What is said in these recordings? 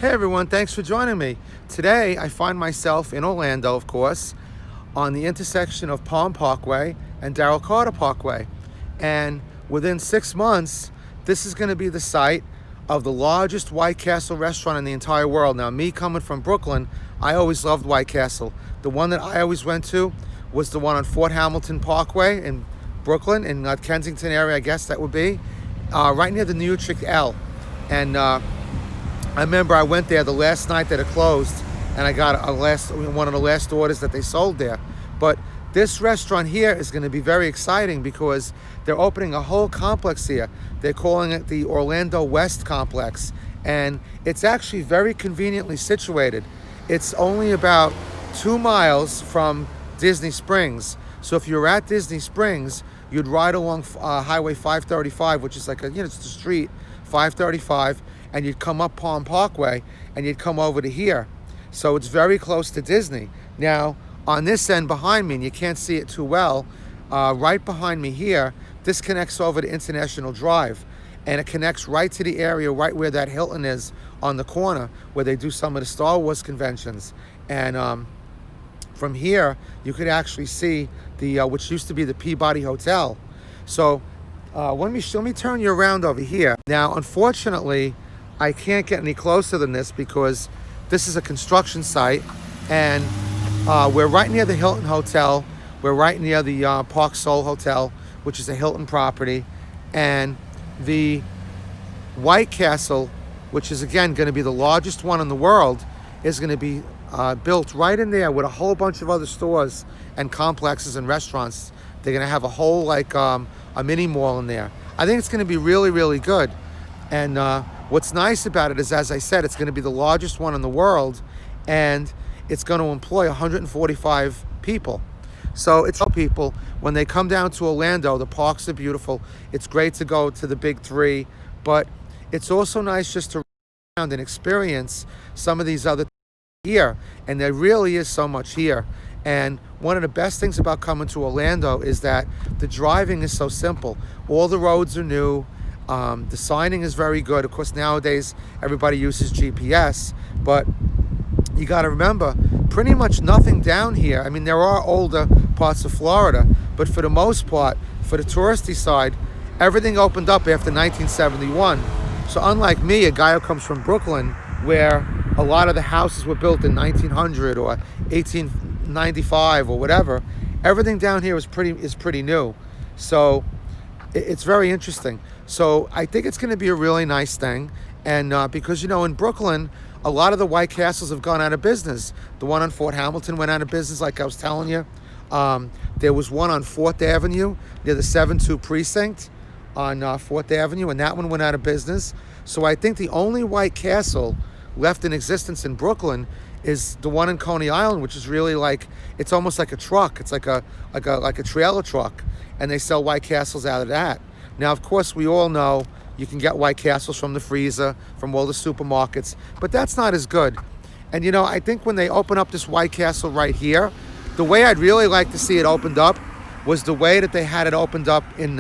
Hey everyone, thanks for joining me. Today I find myself in Orlando, of course, on the intersection of Palm Parkway and Daryl Carter Parkway. And within 6 months, this is going to be the site of the largest White Castle restaurant in the entire world. Now, me coming from Brooklyn, I always loved White Castle. The one that I always went to was the one on Fort Hamilton Parkway in Brooklyn, in Kensington area, I guess that would be, right near the New Utrecht L. And I remember I went there the last night that it closed, and I got one of the last orders that they sold there. But this restaurant here is going to be very exciting because they're opening a whole complex here. They're calling it the Orlando West Complex, and it's actually very conveniently situated. It's only about 2 miles from Disney Springs. So if you're at Disney Springs, you'd ride along Highway 535, which is like it's the street 535, and you'd come up Palm Parkway and you'd come over to here. So it's very close to Disney. Now, on this end behind me, and you can't see it too well, right behind me here, this connects over to International Drive, and it connects right to the area right where that Hilton is on the corner where they do some of the Star Wars conventions. And from here, you could actually see the which used to be the Peabody Hotel. So let me turn you around over here. Now, unfortunately, I can't get any closer than this because this is a construction site, and we're right near the Hilton Hotel. We're right near the Park Sol Hotel, which is a Hilton property, and the White Castle, which is again going to be the largest one in the world, is going to be built right in there with a whole bunch of other stores and complexes and restaurants. They're going to have a whole a mini mall in there. I think it's going to be really, really good. And what's nice about it is, as I said, it's going to be the largest one in the world, and it's going to employ 145 people. So it's people, when they come down to Orlando, the parks are beautiful. It's great to go to the big three, but it's also nice just to run around and experience some of these other things here. And there really is so much here. And one of the best things about coming to Orlando is that the driving is so simple. All the roads are new. The signing is very good. Of course, nowadays everybody uses GPS, but you got to remember, pretty much nothing down here. I mean, there are older parts of Florida, but for the most part, for the touristy side, everything opened up after 1971. So unlike me, a guy who comes from Brooklyn, where a lot of the houses were built in 1900 or 1895 or whatever, everything down here is pretty new. So it's very interesting. So I think it's going to be a really nice thing. And because, in Brooklyn, a lot of the White Castles have gone out of business. The one on Fort Hamilton went out of business, like I was telling you. There was one on 4th Avenue near the 7-2 precinct on 4th Avenue, and that one went out of business. So I think the only White Castle left in existence in Brooklyn is the one in Coney Island, which is really it's almost like a truck. It's like a trailer truck, and they sell White Castles out of that. Now, of course, we all know you can get White Castles from the freezer, from all the supermarkets, but that's not as good. And I think when they open up this White Castle right here, the way I'd really like to see it opened up was the way that they had it opened up in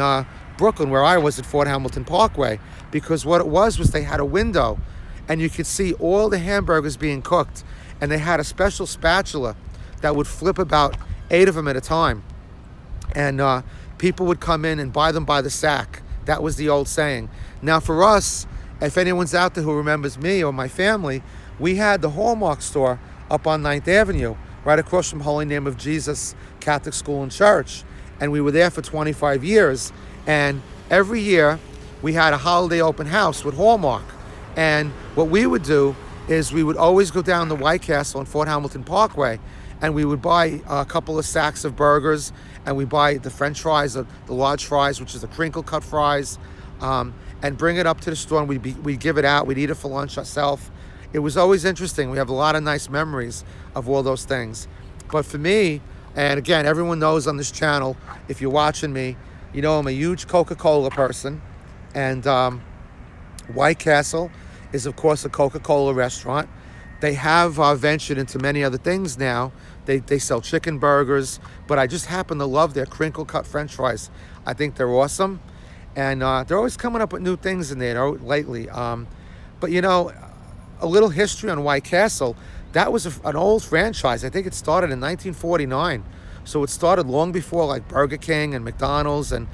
Brooklyn, where I was at Fort Hamilton Parkway, because what it was they had a window, and you could see all the hamburgers being cooked, and they had a special spatula that would flip about 8 of them at a time, and people would come in and buy them by the sack. That was the old saying. Now for us, if anyone's out there who remembers me or my family, we had the Hallmark store up on 9th Avenue, right across from Holy Name of Jesus Catholic School and Church. And we were there for 25 years. And every year we had a holiday open house with Hallmark. And what we would do is we would always go down to White Castle on Fort Hamilton Parkway, and we would buy a couple of sacks of burgers, and we buy the French fries, the large fries, which is the crinkle cut fries, and bring it up to the store, and we'd give it out. We'd eat it for lunch ourselves. It was always interesting. We have a lot of nice memories of all those things. But for me, and again, everyone knows on this channel, if you're watching me, I'm a huge Coca-Cola person, and White Castle is, of course, a Coca-Cola restaurant. They have ventured into many other things now. They sell chicken burgers, but I just happen to love their crinkle cut French fries. I think they're awesome, and they're always coming up with new things in there lately. But a a little history on White Castle. That was an old franchise. I think it started in 1949. So it started long before like Burger King and McDonald's. And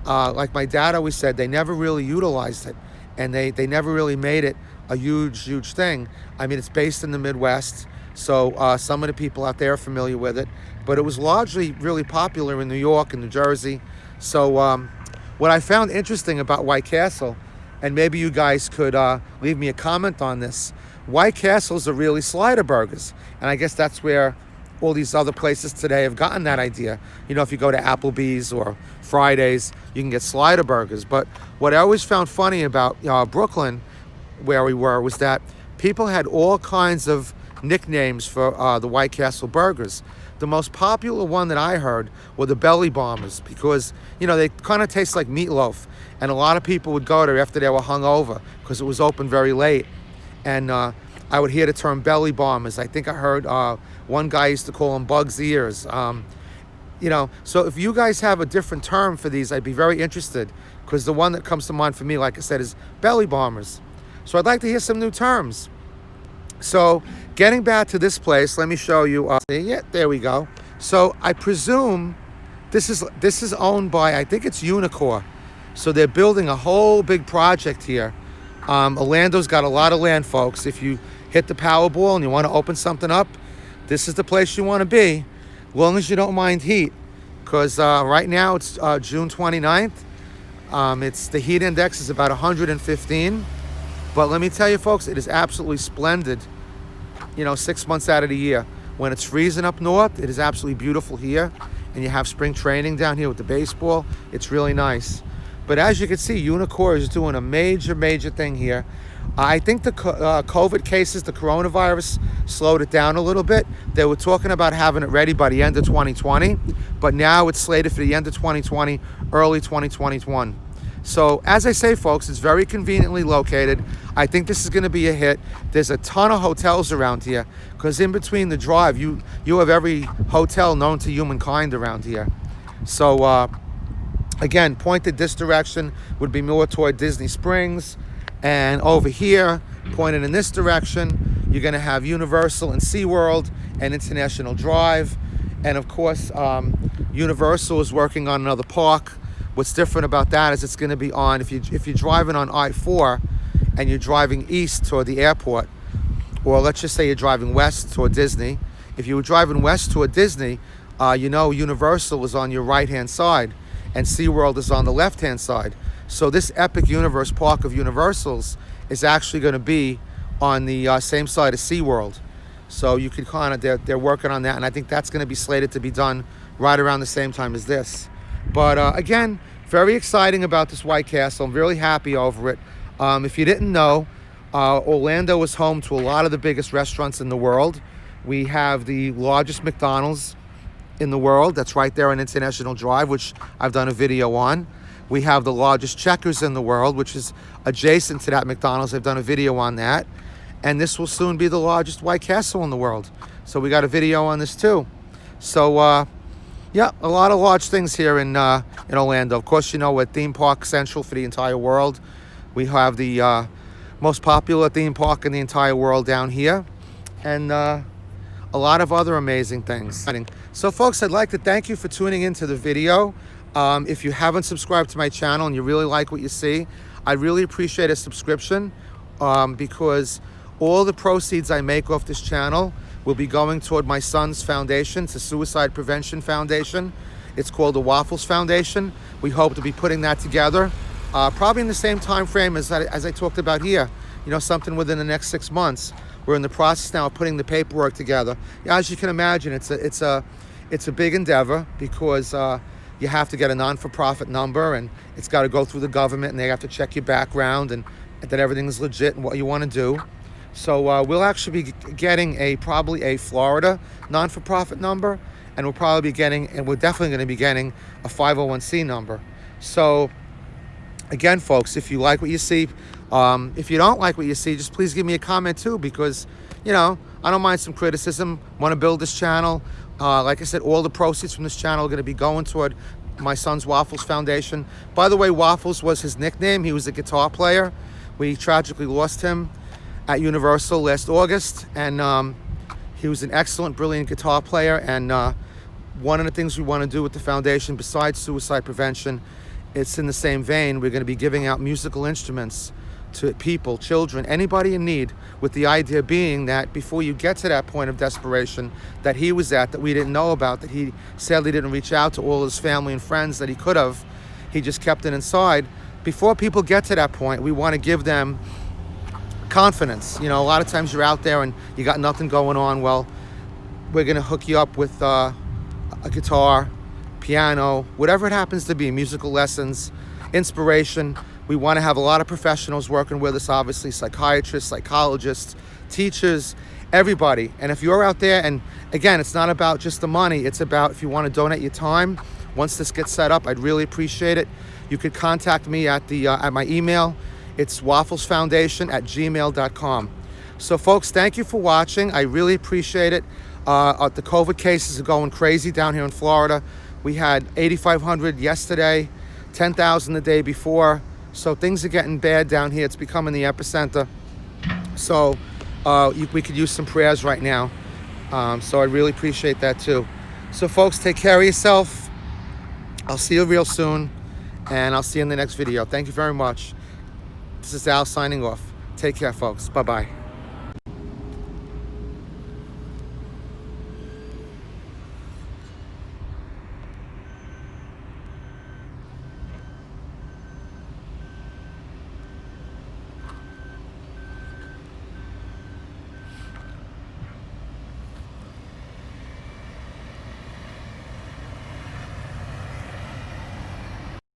like my dad always said, they never really utilized it. And they never really made it a huge thing. I mean, it's based in the Midwest. So some of the people out there are familiar with it. But it was largely really popular in New York and New Jersey. So what I found interesting about White Castle, and maybe you guys could leave me a comment on this, White Castles are really slider burgers. And I guess that's where all these other places today have gotten that idea. You know, if you go to Applebee's or Fridays, you can get slider burgers. But what I always found funny about Brooklyn, where we were, was that people had all kinds of nicknames for the White Castle burgers. The most popular one that I heard were the belly bombers, because, you know, they kind of taste like meatloaf. And a lot of people would go there after they were hungover because it was open very late. And I would hear the term belly bombers. I think I heard one guy used to call them bug's ears. You know, so if you guys have a different term for these, I'd be very interested, because the one that comes to mind for me, like I said, is belly bombers. So I'd like to hear some new terms. So getting back to this place, let me show you. Yeah, there we go. So I presume this is owned by, I think it's Unicor. So they're building a whole big project here. Orlando's got a lot of land, folks. If you hit the Powerball and you want to open something up, this is the place you want to be, as long as you don't mind heat. Because right now it's June 29th. The heat index is about 115. But let me tell you, folks, it is absolutely splendid, you know, 6 months out of the year. When it's freezing up north, it is absolutely beautiful here. And you have spring training down here with the baseball. It's really nice. But as you can see, Unicor is doing a major thing here. I think the COVID cases, the coronavirus, slowed it down a little bit. They were talking about having it ready by the end of 2020. But now it's slated for the end of 2020, early 2021. So as I say, folks, it's very conveniently located. I think this is going to be a hit. There's a ton of hotels around here, because in between the drive, you have every hotel known to humankind around here. So again, pointed this direction would be more toward Disney Springs, and over here, pointed in this direction, you're going to have Universal and SeaWorld and International Drive. And of course, Universal is working on another park. What's different about that is it's going to be on, if you're driving on I-4 and you're driving east toward the airport, or let's just say you're driving west toward Disney. If you were driving west toward Disney, you know Universal is on your right-hand side and SeaWorld is on the left-hand side. So this Epic Universe Park of Universals is actually going to be on the same side as SeaWorld. So you could kind of, they're working on that, and I think that's going to be slated to be done right around the same time as this. But again, very exciting about this White Castle. I'm really happy over it. If you didn't know, Orlando is home to a lot of the biggest restaurants in the world. We have the largest McDonald's in the world. That's right there on International Drive, which I've done a video on. We have the largest Checkers in the world, which is adjacent to that McDonald's. I've done a video on that. And this will soon be the largest White Castle in the world. So we got a video on this too. So yeah, a lot of large things here in Orlando. Of course, you know, we're theme park central for the entire world. We have the most popular theme park in the entire world down here, and a lot of other amazing things. So folks, I'd like to thank you for tuning into the video. If you haven't subscribed to my channel and you really like what you see, I'd really appreciate a subscription, because all the proceeds I make off this channel will be going toward my son's foundation. It's a suicide prevention foundation. It's called the Waffles Foundation. We hope to be putting that together probably in the same time frame as I talked about here. You know, something within the next 6 months. We're in the process now of putting the paperwork together. As you can imagine, it's a big endeavor, because you have to get a non-for-profit number, and it's got to go through the government, and they have to check your background and that everything is legit and what you want to do. So we'll actually be getting probably a Florida non-for-profit number, and we're definitely going to be getting a 501c number. So again, folks, if you like what you see, if you don't like what you see, just please give me a comment too, because, you know, I don't mind some criticism. Want to build this channel. Like I said, all the proceeds from this channel are going to be going toward my son's Waffles Foundation. By the way, Waffles was his nickname. He was a guitar player. We tragically lost him at Universal last August, and he was an excellent, brilliant guitar player. And one of the things we want to do with the foundation, besides suicide prevention, it's in the same vein. We're going to be giving out musical instruments to people, children, anybody in need, with the idea being that before you get to that point of desperation that he was at, that we didn't know about, that he sadly didn't reach out to all his family and friends that he could have, he just kept it inside. Before people get to that point, we want to give them confidence. You know, a lot of times you're out there and you got nothing going on. Well, we're going to hook you up with a guitar, piano, whatever it happens to be, musical lessons, inspiration. We want to have a lot of professionals working with us, obviously, psychiatrists, psychologists, teachers, everybody. And if you're out there, and again, it's not about just the money, it's about if you want to donate your time. Once this gets set up, I'd really appreciate it. You could contact me at my email. It's wafflesfoundation@gmail.com. So folks, thank you for watching. I really appreciate it. The COVID cases are going crazy down here in Florida. We had 8,500 yesterday, 10,000 the day before. So things are getting bad down here. It's becoming the epicenter. So we could use some prayers right now. So I really appreciate that too. So folks, take care of yourself. I'll see you real soon, and I'll see you in the next video. Thank you very much. This is Al signing off. Take care, folks. Bye-bye.